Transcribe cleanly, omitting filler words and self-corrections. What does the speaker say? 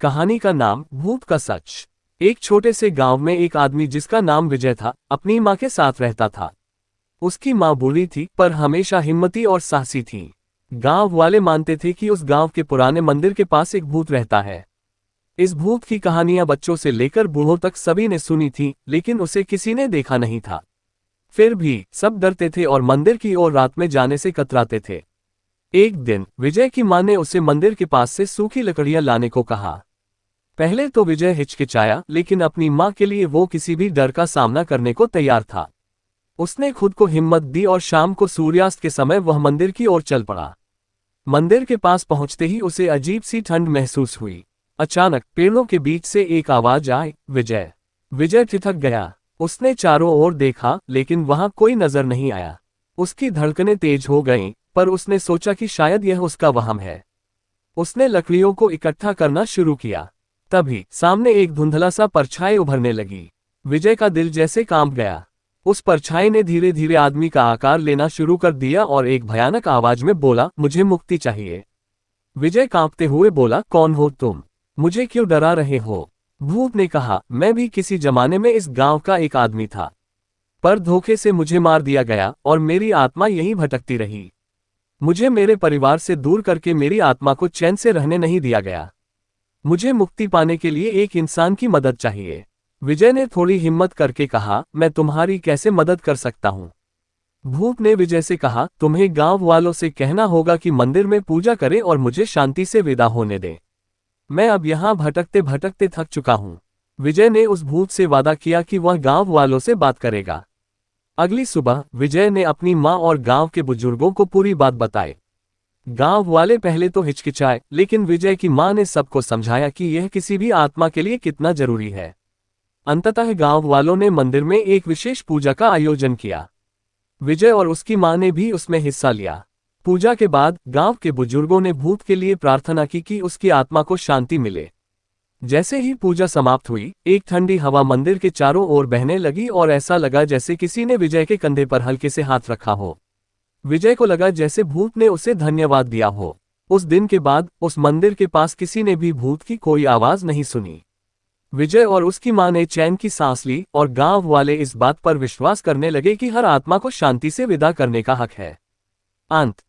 कहानी का नाम भूत का सच। एक छोटे से गांव में एक आदमी जिसका नाम विजय था अपनी माँ के साथ रहता था। उसकी माँ बूढ़ी थी पर हमेशा हिम्मती और साहसी थी। गांव वाले मानते थे कि उस गांव के पुराने मंदिर के पास एक भूत रहता है। इस भूत की कहानियां बच्चों से लेकर बूढ़ों तक सभी ने सुनी थी, लेकिन उसे किसी ने देखा नहीं था। फिर भी सब डरते थे और मंदिर की ओर रात में जाने से कतराते थे। एक दिन विजय की माँ ने उसे मंदिर के पास से सूखी लकड़ियां लाने को कहा। पहले तो विजय हिचकिचाया, लेकिन अपनी माँ के लिए वो किसी भी डर का सामना करने को तैयार था। उसने खुद को हिम्मत दी और शाम को सूर्यास्त के समय वह मंदिर की ओर चल पड़ा। मंदिर के पास पहुंचते ही उसे अजीब सी ठंड महसूस हुई। अचानक पेड़ों के बीच से एक आवाज आई, विजय। विजय ठिठक गया। उसने चारों ओर देखा, लेकिन वहां कोई नजर नहीं आया। उसकी धड़कनें तेज हो गईं, पर उसने सोचा कि शायद यह उसका वहम है। उसने लकड़ियों को इकट्ठा करना शुरू किया। तभी सामने एक धुंधला सा परछाई उभरने लगी। विजय का दिल जैसे कांप गया। उस परछाई ने धीरे धीरे आदमी का आकार लेना शुरू कर दिया और एक भयानक आवाज में बोला, मुझे मुक्ति चाहिए। विजय कांपते हुए बोला, कौन हो तुम? मुझे क्यों डरा रहे हो? भूत ने कहा, मैं भी किसी जमाने में इस गांव का एक आदमी था, पर धोखे से मुझे मार दिया गया और मेरी आत्मा यहीं भटकती रही। मुझे मेरे परिवार से दूर करके मेरी आत्मा को चैन से रहने नहीं दिया गया। मुझे मुक्ति पाने के लिए एक इंसान की मदद चाहिए। विजय ने थोड़ी हिम्मत करके कहा, मैं तुम्हारी कैसे मदद कर सकता हूँ? भूत ने विजय से कहा, तुम्हें गांव वालों से कहना होगा कि मंदिर में पूजा करें और मुझे शांति से विदा होने दें। मैं अब यहाँ भटकते भटकते थक चुका हूँ। विजय ने उस भूत से वादा किया कि वह गांव वालों से बात करेगा। अगली सुबह विजय ने अपनी माँ और गांव के बुजुर्गों को पूरी बात बताई। गांव वाले पहले तो हिचकिचाए, लेकिन विजय की मां ने सबको समझाया कि यह किसी भी आत्मा के लिए कितना जरूरी है। अंततः गांव वालों ने मंदिर में एक विशेष पूजा का आयोजन किया। विजय और उसकी मां ने भी उसमें हिस्सा लिया। पूजा के बाद गांव के बुजुर्गों ने भूत के लिए प्रार्थना की कि उसकी आत्मा को शांति मिले। जैसे ही पूजा समाप्त हुई, एक ठंडी हवा मंदिर के चारों ओर बहने लगी और ऐसा लगा जैसे किसी ने विजय के कंधे पर हल्के से हाथ रखा हो। विजय को लगा जैसे भूत ने उसे धन्यवाद दिया हो। उस दिन के बाद उस मंदिर के पास किसी ने भी भूत की कोई आवाज नहीं सुनी। विजय और उसकी मां ने चैन की सांस ली और गांव वाले इस बात पर विश्वास करने लगे कि हर आत्मा को शांति से विदा करने का हक है। अंत।